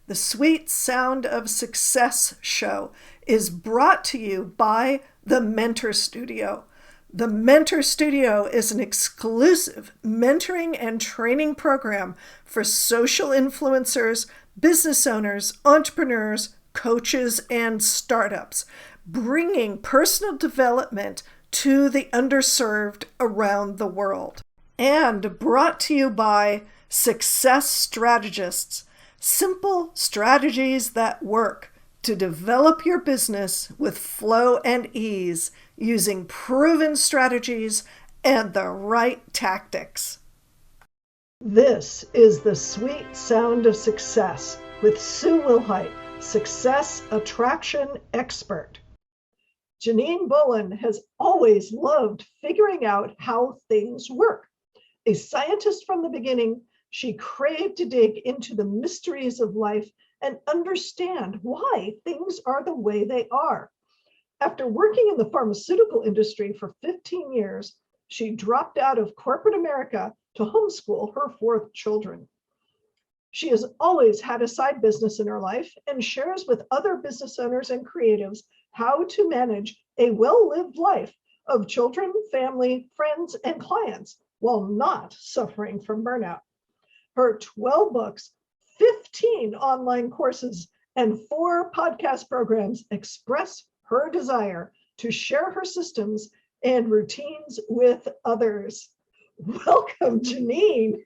The Sweet Sound of Success show is brought to you by the Mentor Studio. The Mentor Studio is an exclusive mentoring and training program for social influencers, business owners, entrepreneurs, coaches, and startups, bringing personal development to the underserved around the world. And brought to you by Success Strategists. Simple strategies that work to develop your business with flow and ease using proven strategies and the right tactics. This is the Sweet Sound of Success with Sue Wilhite, Success Attraction Expert. Janine Bolon has always loved figuring out how things work. A scientist from the beginning, she craved to dig into the mysteries of life and understand why things are the way they are. After working in the pharmaceutical industry for 15 years, she dropped out of corporate America to homeschool her 4 children. She has always had a side business in her life and shares with other business owners and creatives how to manage a well-lived life of children, family, friends, and clients while not suffering from burnout. Her 12 books, 15 online courses, and 4 podcast programs express her desire to share her systems and routines with others. Welcome, Janine.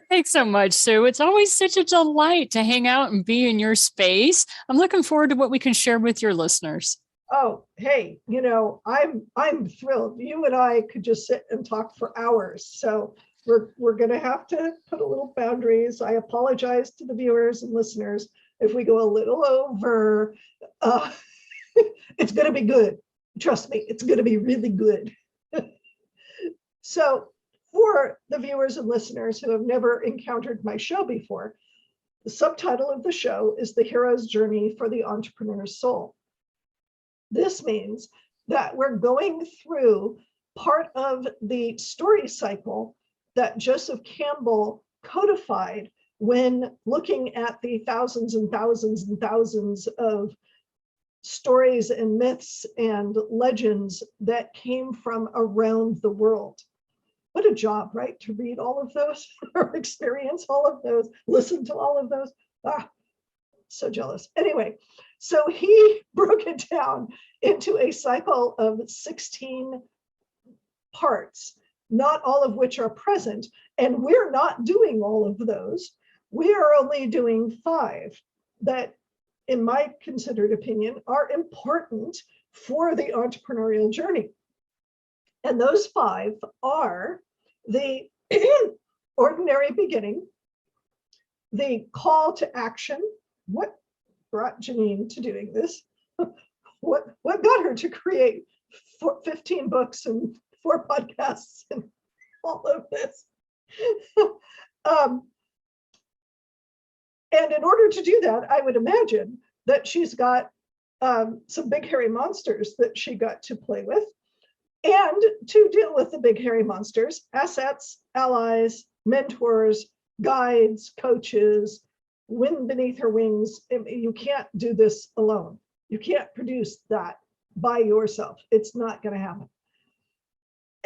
Thanks so much, Sue. It's always such a delight to hang out and be in your space. I'm looking forward to what we can share with your listeners. Oh, hey, I'm thrilled. You and I could just sit and talk for hours. So we're going to have to put a little boundaries. I apologize to the viewers and listeners if we go a little over. It's going to be good. Trust me, it's going to be really good. So for the viewers and listeners who have never encountered my show before, the subtitle of the show is The Hero's Journey for the Entrepreneur's Soul. This means that we're going through part of the story cycle that Joseph Campbell codified when looking at the thousands and thousands and thousands of stories and myths and legends that came from around the world. What a job, right? To read all of those or experience all of those, listen to all of those. So jealous. Anyway, so he broke it down into a cycle of 16 parts, not all of which are present. And we're not doing all of those. We are only doing 5 that, in my considered opinion, are important for the entrepreneurial journey. And those 5 are the ordinary beginning, the call to action. What brought Janine to doing this? What got her to create 15 books and 4 podcasts and all of this? And in order to do that, I would imagine that she's got some big hairy monsters that she got to play with. And to deal with the big hairy monsters, assets, allies, mentors, guides, coaches, wind beneath her wings. You can't do this alone. You can't produce that by yourself. It's not going to happen.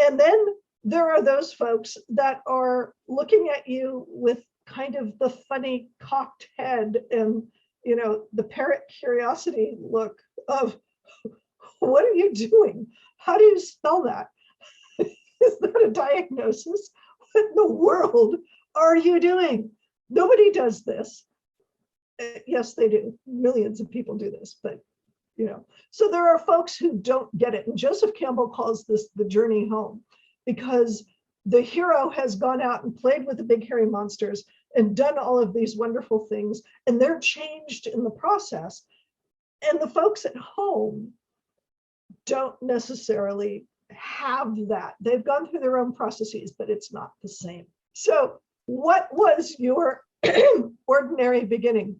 And then there are those folks that are looking at you with kind of the funny cocked head and, the parrot curiosity look of, what are you doing? How do you spell that? Is that a diagnosis? What in the world are you doing? Nobody does this. Yes, they do. Millions of people do this, but so there are folks who don't get it. And Joseph Campbell calls this the journey home, because the hero has gone out and played with the big hairy monsters and done all of these wonderful things, and they're changed in the process. And the folks at home don't necessarily have that. They've gone through their own processes, but it's not the same. So what was your ordinary beginning?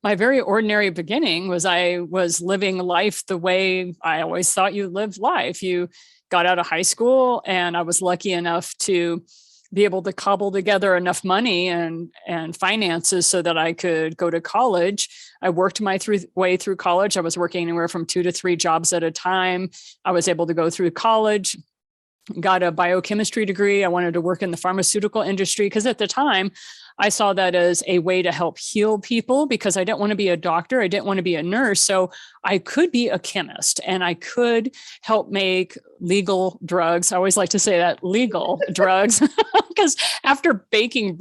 My very ordinary beginning was I was living life the way I always thought you lived life. You got out of high school, and I was lucky enough to be able to cobble together enough money and finances so that I could go to college. I worked my way through college. I was working anywhere from 2 to 3 jobs at a time. I was able to go through college, got a biochemistry degree. I wanted to work in the pharmaceutical industry because at the time I saw that as a way to help heal people because I didn't want to be a doctor. I didn't want to be a nurse. So I could be a chemist and I could help make legal drugs. I always like to say that legal drugs because after Breaking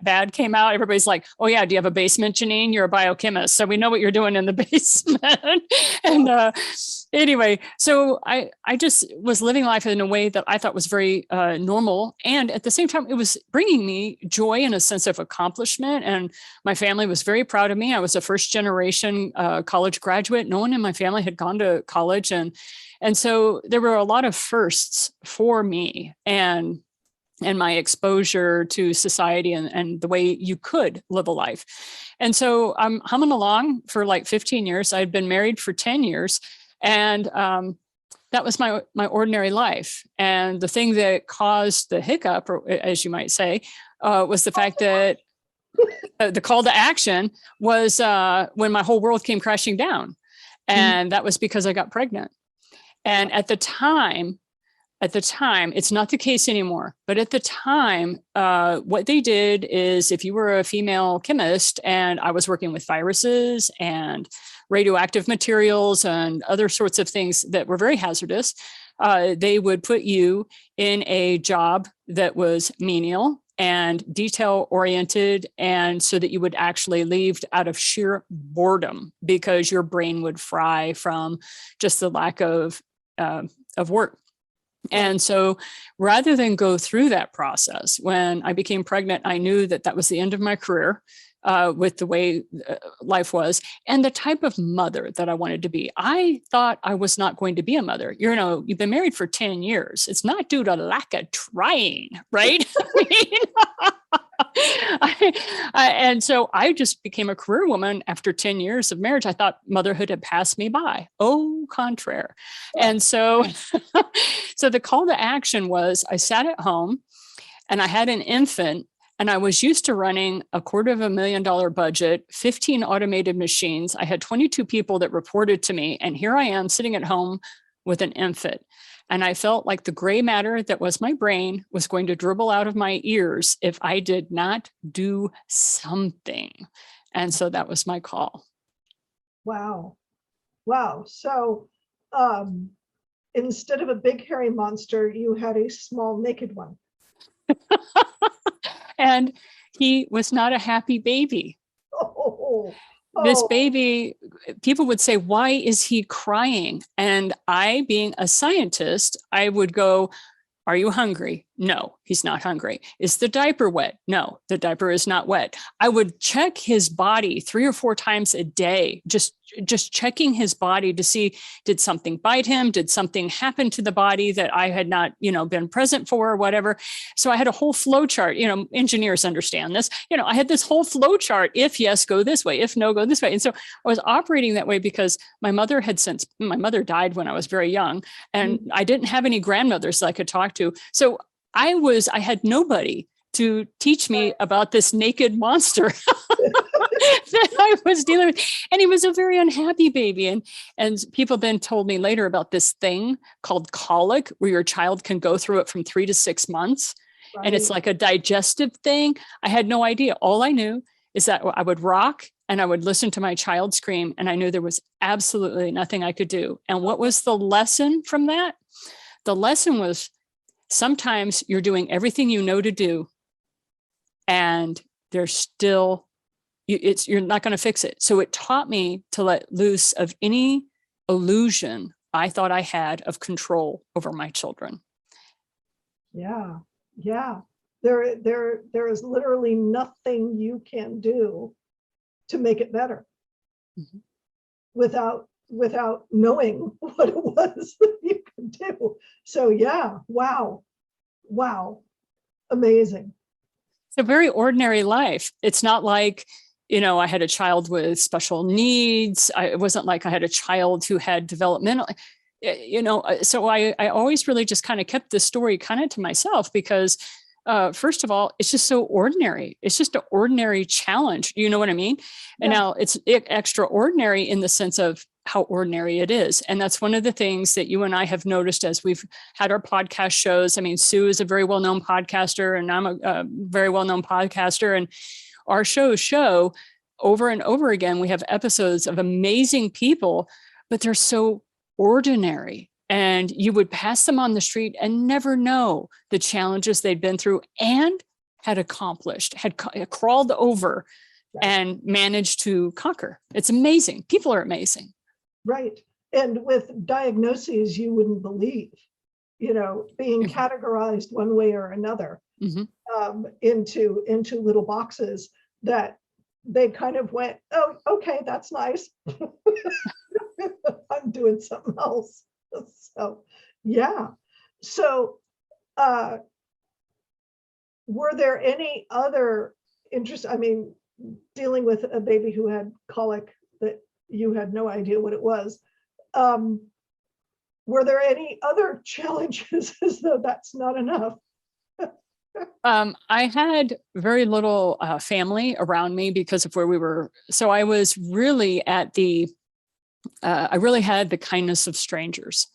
Bad came out, everybody's like, oh yeah, do you have a basement, Janine? You're a biochemist. So we know what you're doing in the basement. And anyway, so I just was living life in a way that I thought was very normal. And at the same time, it was bringing me joy and a sense of accomplishment. And my family was very proud of me. I was a first generation college graduate. No one in my family had gone to college. And so there were a lot of firsts for me and my exposure to society and the way you could live a life. And so I'm humming along for like 15 years. I'd been married for 10 years. And that was my ordinary life. And the thing that caused the hiccup, or as you might say, was the fact that the call to action was when my whole world came crashing down. And that was because I got pregnant. And at the time, it's not the case anymore, but at the time, what they did is if you were a female chemist and I was working with viruses and radioactive materials and other sorts of things that were very hazardous, they would put you in a job that was menial and detail oriented, and so that you would actually leave out of sheer boredom because your brain would fry from just the lack of work. And so rather than go through that process, when I became pregnant, I knew that that was the end of my career with the way life was and the type of mother that I wanted to be. I thought I was not going to be a mother. You know, you've been married for 10 years. It's not due to lack of trying, right? And so I just became a career woman after 10 years of marriage. I thought motherhood had passed me by. Au contraire. And so, so the call to action was I sat at home and I had an infant and I was used to running a $250,000 budget, 15 automated machines. I had 22 people that reported to me. And here I am sitting at home with an infant. And I felt like the gray matter that was my brain was going to dribble out of my ears if I did not do something. And so that was my call. Wow. Wow. So instead of a big hairy monster, you had a small naked one. And he was not a happy baby. Oh. This baby, people would say, why is he crying? And I, being a scientist, I would go, are you hungry? No, he's not hungry. Is the diaper wet? No, the diaper is not wet. I would check his body 3 or 4 times a day, just checking his body to see, did something bite him? Did something happen to the body that I had not, been present for or whatever? So I had a whole flow chart. Engineers understand this. I had this whole flow chart. If yes, go this way. If no, go this way. And so I was operating that way because my mother died when I was very young, and I didn't have any grandmothers that I could talk to. So I had nobody to teach me about this naked monster that I was dealing with. And he was a very unhappy baby. And people then told me later about this thing called colic, where your child can go through it from 3 to 6 months. Right. And it's like a digestive thing. I had no idea. All I knew is that I would rock and I would listen to my child scream. And I knew there was absolutely nothing I could do. And what was the lesson from that? The lesson was, sometimes you're doing everything you know to do, and there's still, you're not going to fix it. So it taught me to let loose of any illusion I thought I had of control over my children. Yeah. There is literally nothing you can do to make it better without knowing what it was that you could do. So yeah, wow, amazing. It's a very ordinary life. It's not like, I had a child with special needs. It wasn't like I had a child who had developmental, so I always really just kind of kept this story kind of to myself because First of all, it's just so ordinary. It's just an ordinary challenge. You know what I mean? And now it's extraordinary in the sense of how ordinary it is. And that's one of the things that you and I have noticed as we've had our podcast shows. I mean, Sue is a very well-known podcaster, and I'm a very well-known podcaster. And our shows show over and over again, we have episodes of amazing people, but they're so ordinary. And you would pass them on the street and never know the challenges they'd been through and had accomplished, had crawled over and managed to conquer. It's amazing. People are amazing. Right. And with diagnoses you wouldn't believe, being categorized one way or another into little boxes that they kind of went, oh, okay, that's nice. I'm doing something else. So, yeah. So, were there any other interest? I mean, dealing with a baby who had colic that you had no idea what it was. Were there any other challenges as though that's not enough? I had very little family around me because of where we were. So I was really I really had the kindness of strangers.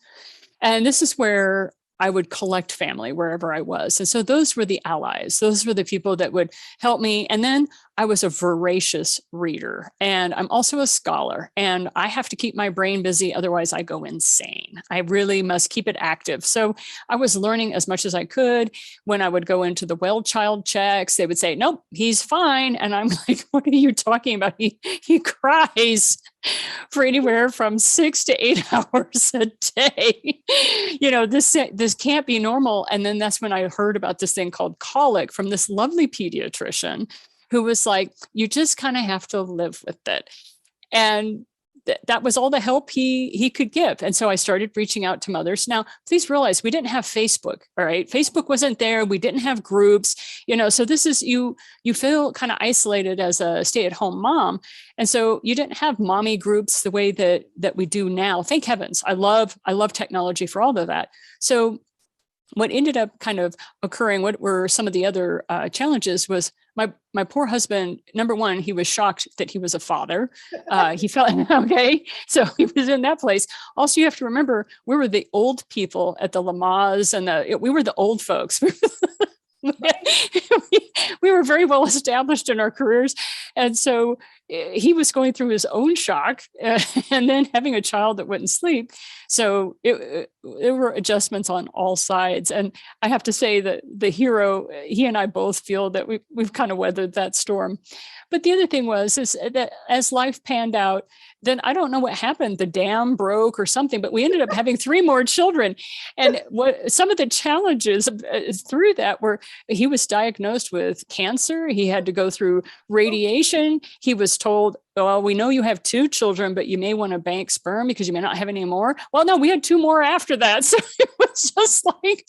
And this is where I would collect family wherever I was. And so those were the allies. Those were the people that would help me. And then I was a voracious reader, and I'm also a scholar, and I have to keep my brain busy. Otherwise I go insane. I really must keep it active. So I was learning as much as I could. When I would go into the well child checks, they would say, nope, he's fine. And I'm like, what are you talking about? He cries for anywhere from 6 to 8 hours a day. This can't be normal. And then that's when I heard about this thing called colic from this lovely pediatrician who was like, you just kind of have to live with it. And that was all the help he could give. And so I started reaching out to mothers. Now, please realize we didn't have Facebook. All right. Facebook wasn't there. We didn't have groups, so this is, you feel kind of isolated as a stay-at-home mom. And so you didn't have mommy groups the way that we do now. Thank heavens. I love technology for all of that. So what ended up kind of occurring, what were some of the other challenges was my poor husband. Number one, he was shocked that he was a father. He felt, okay, so he was in that place. Also, you have to remember, we were the old people at the Lamaze, and we were the old folks. We were very well established in our careers. And so he was going through his own shock and then having a child that wouldn't sleep. So there were adjustments on all sides. And I have to say that the hero, he and I both feel that we've kind of weathered that storm. But the other thing is that as life panned out, then I don't know what happened. The dam broke or something, but we ended up having 3 more children. And what some of the challenges through that were, he was diagnosed with cancer. He had to go through radiation. He was told, well, we know you have 2 children, but you may want to bank sperm because you may not have any more. Well, no, we had 2 more after that. So it was just like,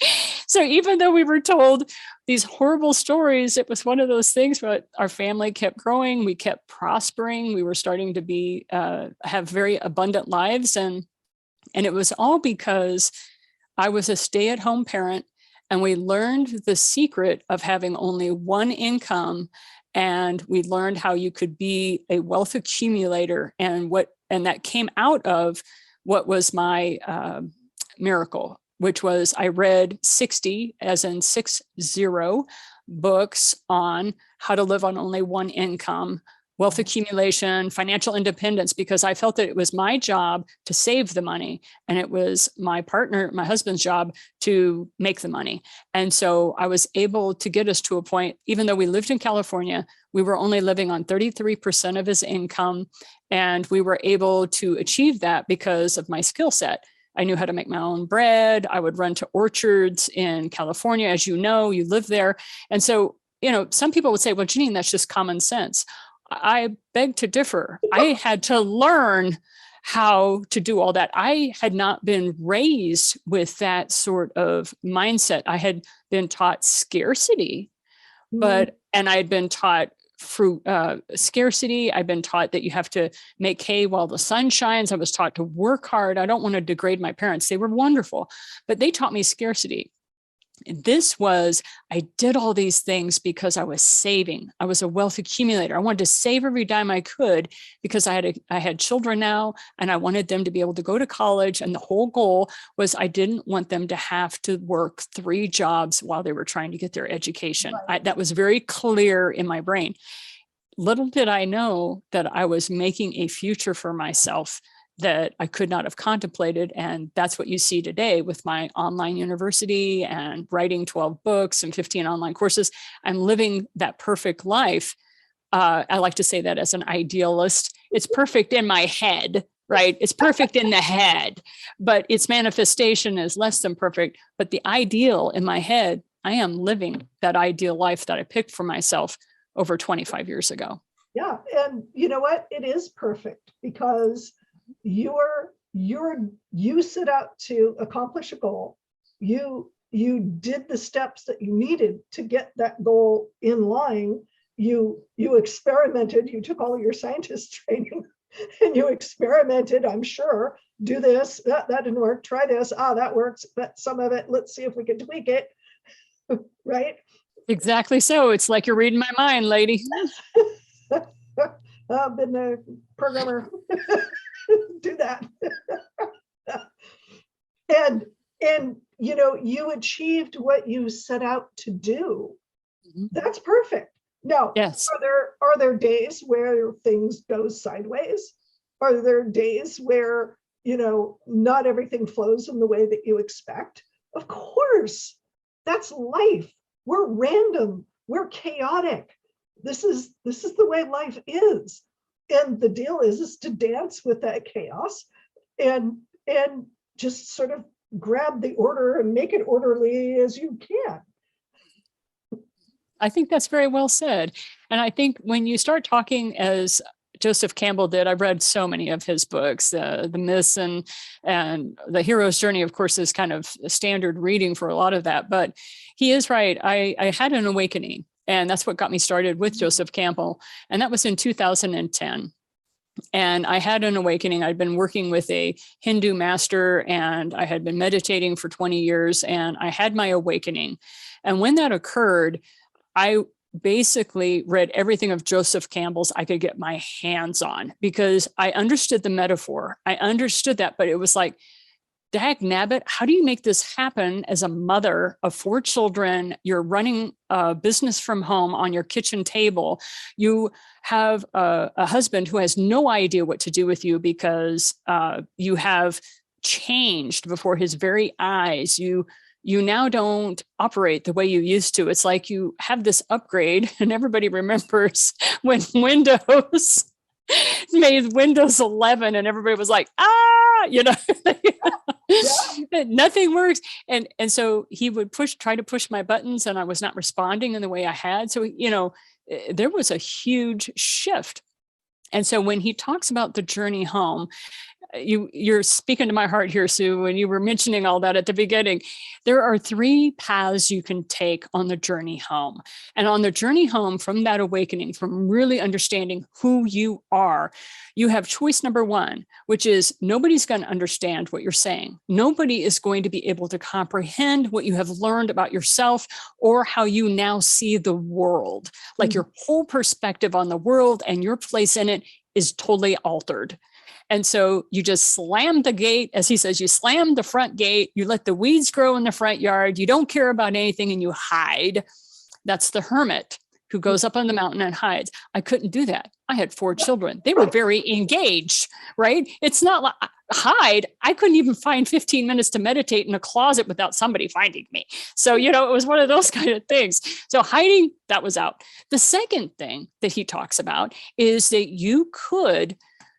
so even though we were told these horrible stories, it was one of those things where our family kept growing. We kept prospering. We were starting to have very abundant lives. And it was all because I was a stay-at-home parent, and we learned the secret of having only one income. And we learned how you could be a wealth accumulator, and that came out of what was my miracle, which was I read 60, as in 60 books on how to live on only one income, wealth accumulation, financial independence, because I felt that it was my job to save the money, and it was my husband's job to make the money. And so I was able to get us to a point, even though we lived in California, we were only living on 33% of his income. And we were able to achieve that because of my skill set. I knew how to make my own bread. I would run to orchards in California. As you know, you live there. And so, some people would say, well, Janine, that's just common sense. I beg to differ. I had to learn how to do all that. I had not been raised with that sort of mindset. I had been taught scarcity, and I had been taught scarcity. I've been taught that you have to make hay while the sun shines. I was taught to work hard. I don't want to degrade my parents. They were wonderful, but they taught me scarcity. This was, I did all these things because I was saving. I was a wealth accumulator. I wanted to save every dime I could because I had children now, and I wanted them to be able to go to college. And the whole goal was I didn't want them to have to work 3 jobs while they were trying to get their education. Right. That was very clear in my brain. Little did I know that I was making a future for myself that I could not have contemplated. And that's what you see today with my online university and writing 12 books and 15 online courses. I'm living that perfect life. I like to say that as an idealist. It's perfect in my head, right? It's perfect in the head, but its manifestation is less than perfect. But the ideal in my head, I am living that ideal life that I picked for myself over 25 years ago. Yeah. And you know what? It is perfect because you set out to accomplish a goal. You did the steps that you needed to get that goal in line. You experimented. You took all of your scientist training and you experimented. I'm sure. Do this. That didn't work. Try this. That works. But some of it. Let's see if we can tweak it. Right. Exactly. So it's like you're reading my mind, lady. I've been a programmer. Do that. and you achieved what you set out to do. Mm-hmm. That's perfect. Now, yes. Are there days where things go sideways? Are there days where not everything flows in the way that you expect? Of course. That's life. We're random. We're chaotic. This is the way life is. And the deal is to dance with that chaos and just sort of grab the order and make it orderly as you can. I think that's very well said. And I think when you start talking as Joseph Campbell did, I've read so many of his books, the myths and the hero's journey, of course, is kind of standard reading for a lot of that. But he is right. I had an awakening. And that's what got me started with Joseph Campbell. And that was in 2010. And I had an awakening. I'd been working with a Hindu master and I had been meditating for 20 years and I had my awakening. And when that occurred, I basically read everything of Joseph Campbell's I could get my hands on because I understood the metaphor. I understood that, but it was like, dag nabbit, how do you make this happen as a mother of 4 children? You're running a business from home on your kitchen table. You have a husband who has no idea what to do with you because you have changed before his very eyes. You now don't operate the way you used to. It's like you have this upgrade, and everybody remembers when Windows made Windows 11 and everybody was like, nothing works. And so he would try to push my buttons and I was not responding in the way I had. So, there was a huge shift. And so when he talks about the journey home, you're speaking to my heart here, Sue, when you were mentioning all that at the beginning. There are 3 paths you can take on the journey home. And on the journey home from that awakening, from really understanding who you are, you have choice number 1, which is nobody's going to understand what you're saying. Nobody is going to be able to comprehend what you have learned about yourself or how you now see the world. Like your whole perspective on the world and your place in it is totally altered. And so you just slam the gate, as he says, you slam the front gate, you let the weeds grow in the front yard, you don't care about anything and you hide. That's the hermit who goes up on the mountain and hides. I couldn't do that. I had 4 children. They were very engaged, right? It's not like hide. I couldn't even find 15 minutes to meditate in a closet without somebody finding me. So, it was one of those kind of things. So hiding, that was out. The second thing that he talks about is that you could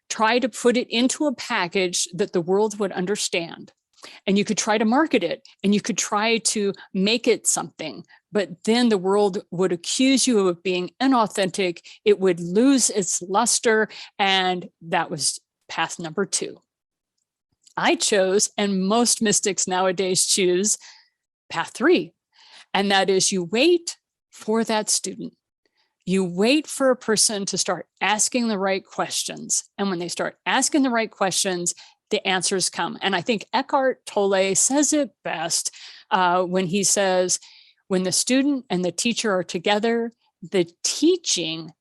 try to put it into a package that the world would understand. And you could try to market it and you could try to make it something, but then the world would accuse you of being inauthentic. It would lose its luster. And that was path number 2. I chose, and most mystics nowadays choose, path 3. And that is you wait for that student. You wait for a person to start asking the right questions. And when they start asking the right questions, the answers come. And I think Eckhart Tolle says it best when he says, when the student and the teacher are together, the teaching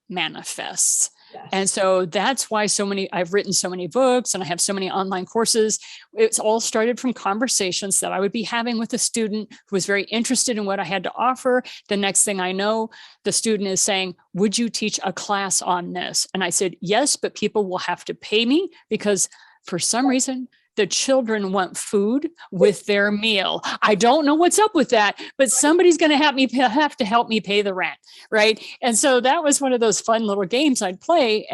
manifests. Yes. And so that's why I've written so many books and I have so many online courses. It's all started from conversations that I would be having with a student who was very interested in what I had to offer. The next thing I know, the student is saying, would you teach a class on this? And I said, yes, but people will have to pay me because for some reason, the children want food with their meal. I don't know what's up with that, but somebody's going to have to help me pay the rent, right? And so that was one of those fun little games I'd play,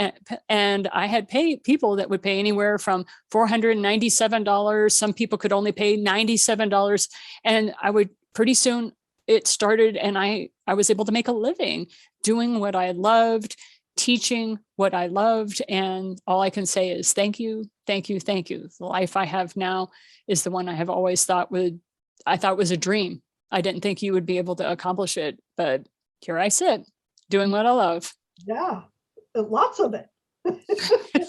and I had people that would pay anywhere from $497. Some people could only pay $97, and pretty soon it started, and I was able to make a living doing what I loved, teaching what I loved. And all I can say is thank you, thank you, thank you. The life I have now is the one I have always thought was a dream. I didn't think you would be able to accomplish it, but here I sit doing what I love. Yeah, lots of it.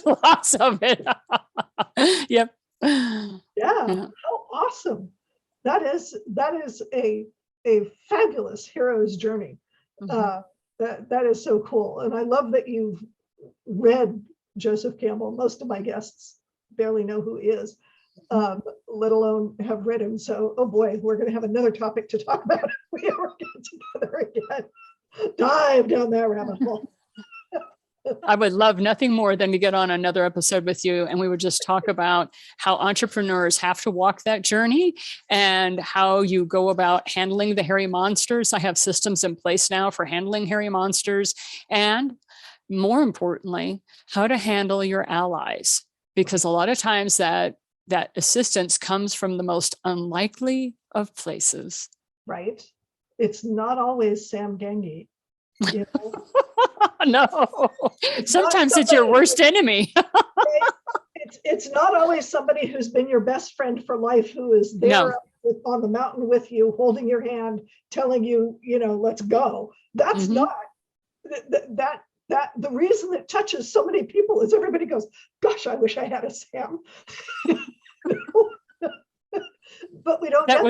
Lots of it. Yep. Yeah. How awesome. That is a fabulous hero's journey. Mm-hmm. That is so cool. And I love that you've read Joseph Campbell. Most of my guests barely know who he is, let alone have read him. So, oh boy, we're going to have another topic to talk about if we ever get together again. Dive down that rabbit hole. I would love nothing more than to get on another episode with you, and we would just talk about how entrepreneurs have to walk that journey and how you go about handling the hairy monsters. I have systems in place now for handling hairy monsters, and more importantly, how to handle your allies, because a lot of times that assistance comes from the most unlikely of places. Right. It's not always Sam Gangi. You know? No, sometimes it's your worst enemy. It's not always somebody who's been your best friend for life, who is there on the mountain with you, holding your hand, telling you, let's go. That's not that the reason it touches so many people is everybody goes, gosh, I wish I had a Sam. But we don't. That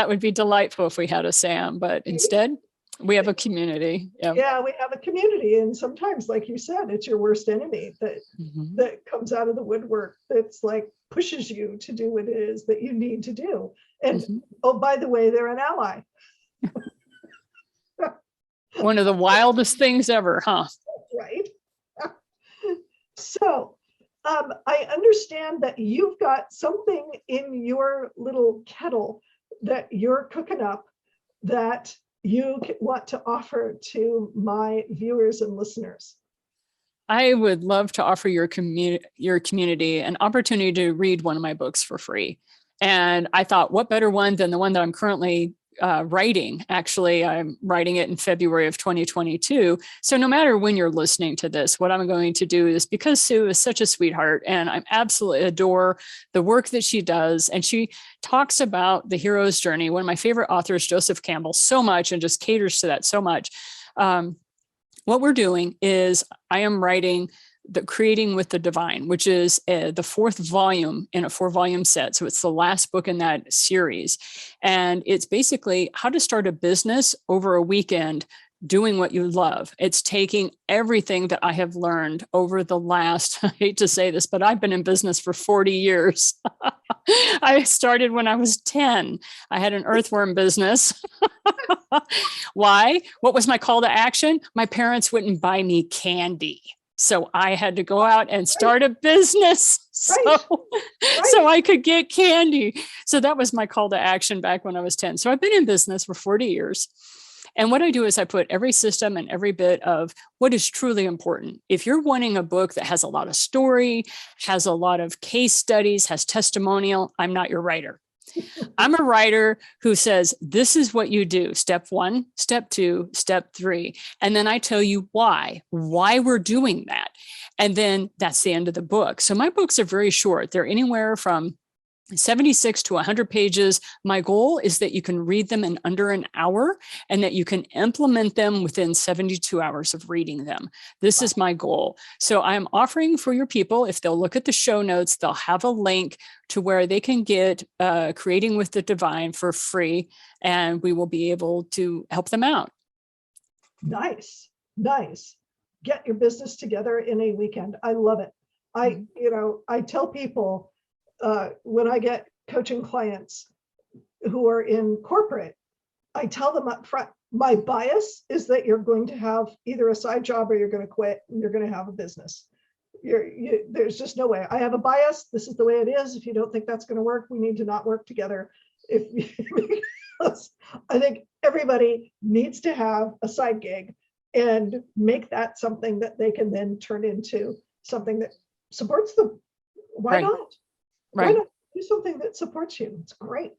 would be delightful if we had a Sam, but instead we have a community. Yeah, we have a community. And sometimes, like you said, it's your worst enemy that comes out of the woodwork. That's like pushes you to do what it is that you need to do. And oh, by the way, they're an ally. One of the wildest things ever, huh? Right. So I understand that you've got something in your little kettle that you're cooking up that you want to offer to my viewers and listeners. I would love to offer your community an opportunity to read one of my books for free. And I thought, what better one than the one that I'm currently writing. Actually, I'm writing it in February of 2022. So no matter when you're listening to this, what I'm going to do is, because Sue is such a sweetheart and I absolutely adore the work that she does. And she talks about the hero's journey. One of my favorite authors, Joseph Campbell, so much and just caters to that so much. What we're doing is I am writing the Creating with the Divine, which is the fourth volume in a 4-volume set. So it's the last book in that series. And it's basically how to start a business over a weekend doing what you love. It's taking everything that I have learned over the last, I hate to say this, but I've been in business for 40 years. I started when I was 10. I had an earthworm business. Why? What was my call to action? My parents wouldn't buy me candy. So I had to go out and start a business so I could get candy. So that was my call to action back when I was 10. So I've been in business for 40 years. And what I do is I put every system and every bit of what is truly important. If you're wanting a book that has a lot of story, has a lot of case studies, has testimonial, I'm not your writer. I'm a writer who says, this is what you do. Step 1, step 2, step 3. And then I tell you why we're doing that. And then that's the end of the book. So my books are very short. They're anywhere from 76 to 100 pages. My goal is that you can read them in under an hour and that you can implement them within 72 hours of reading them. This is my goal. So I'm offering for your people, if they'll look at the show notes, they'll have a link to where they can get Creating with the Divine for free, and we will be able to help them out. Nice. Get your business together in a weekend. I love it. I tell people, when I get coaching clients who are in corporate, I tell them up front, my bias is that you're going to have either a side job or you're going to quit and you're going to have a business. There's just no way. I have a bias. This is the way it is. If you don't think that's going to work, we need to not work together. Because I think everybody needs to have a side gig and make that something that they can then turn into something that supports them. Why not? Why not do something that supports you? It's great.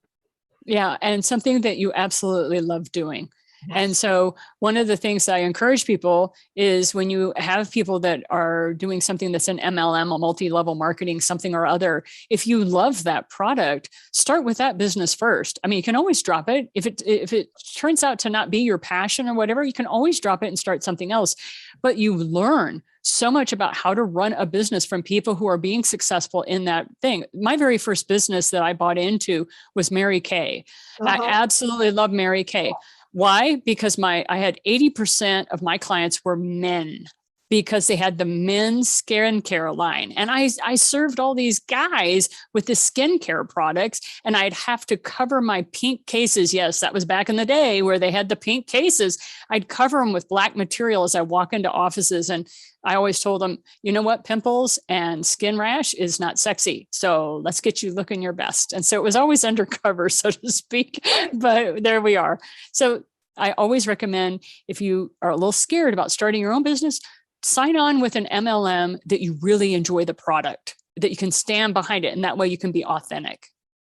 Yeah. And something that you absolutely love doing. Yes. And so one of the things that I encourage people is when you have people that are doing something that's an MLM, a multi-level marketing, something or other, if you love that product, start with that business first. I mean, you can always drop it. If it turns out to not be your passion or whatever, you can always drop it and start something else. But you learn so much about how to run a business from people who are being successful in that thing. My very first business that I bought into was Mary Kay. I absolutely love Mary Kay. Why? Because I had 80% of my clients were men, because they had the men's skincare line. And I served all these guys with the skincare products, and I'd have to cover my pink cases. Yes, that was back in the day where they had the pink cases. I'd cover them with black material as I walk into offices. And I always told them, you know what, pimples and skin rash is not sexy. So let's get you looking your best. And so it was always undercover, so to speak, but there we are. So I always recommend, if you are a little scared about starting your own business, sign on with an MLM that you really enjoy the product, that you can stand behind it. And that way you can be authentic.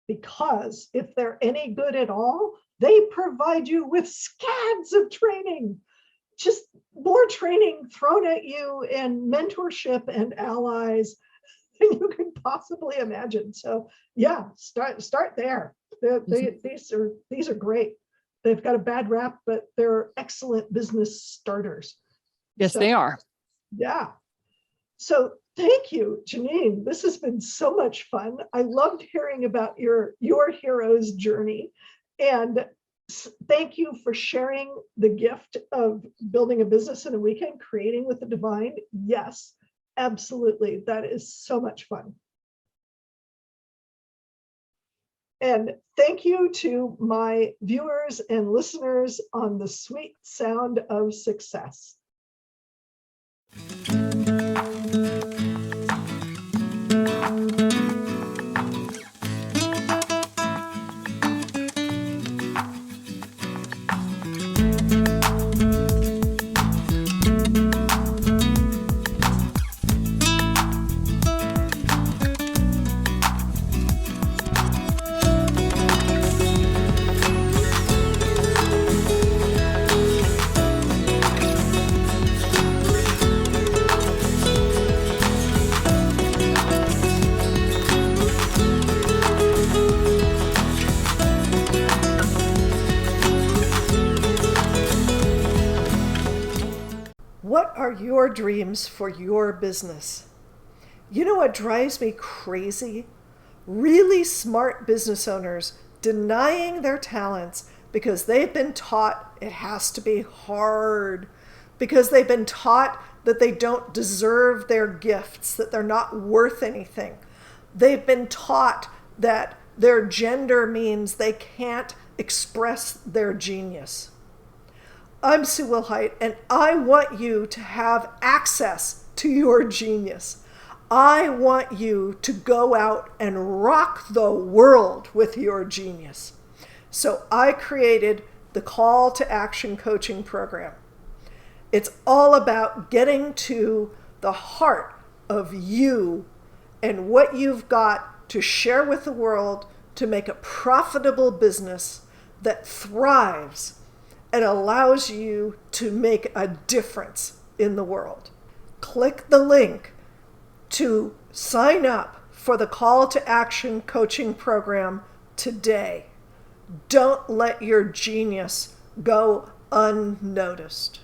Because if they're any good at all, they provide you with scads of training, just more training thrown at you and mentorship and allies than you could possibly imagine. So yeah, start there. These are great. They've got a bad rap, but they're excellent business starters. Yes, they are. Yeah. So thank you, Janine. This has been so much fun. I loved hearing about your hero's journey. And thank you for sharing the gift of building a business in a weekend, creating with the divine. Yes, absolutely. That is so much fun. And thank you to my viewers and listeners on the sweet sound of success. What are your dreams for your business? You know what drives me crazy? Really smart business owners denying their talents because they've been taught it has to be hard, because they've been taught that they don't deserve their gifts, that they're not worth anything. They've been taught that their gender means they can't express their genius. I'm Sue Wilhite, and I want you to have access to your genius. I want you to go out and rock the world with your genius. So I created the Call to Action Coaching Program. It's all about getting to the heart of you and what you've got to share with the world to make a profitable business that thrives and allows you to make a difference in the world. Click the link to sign up for the Call to Action coaching program today. Don't let your genius go unnoticed.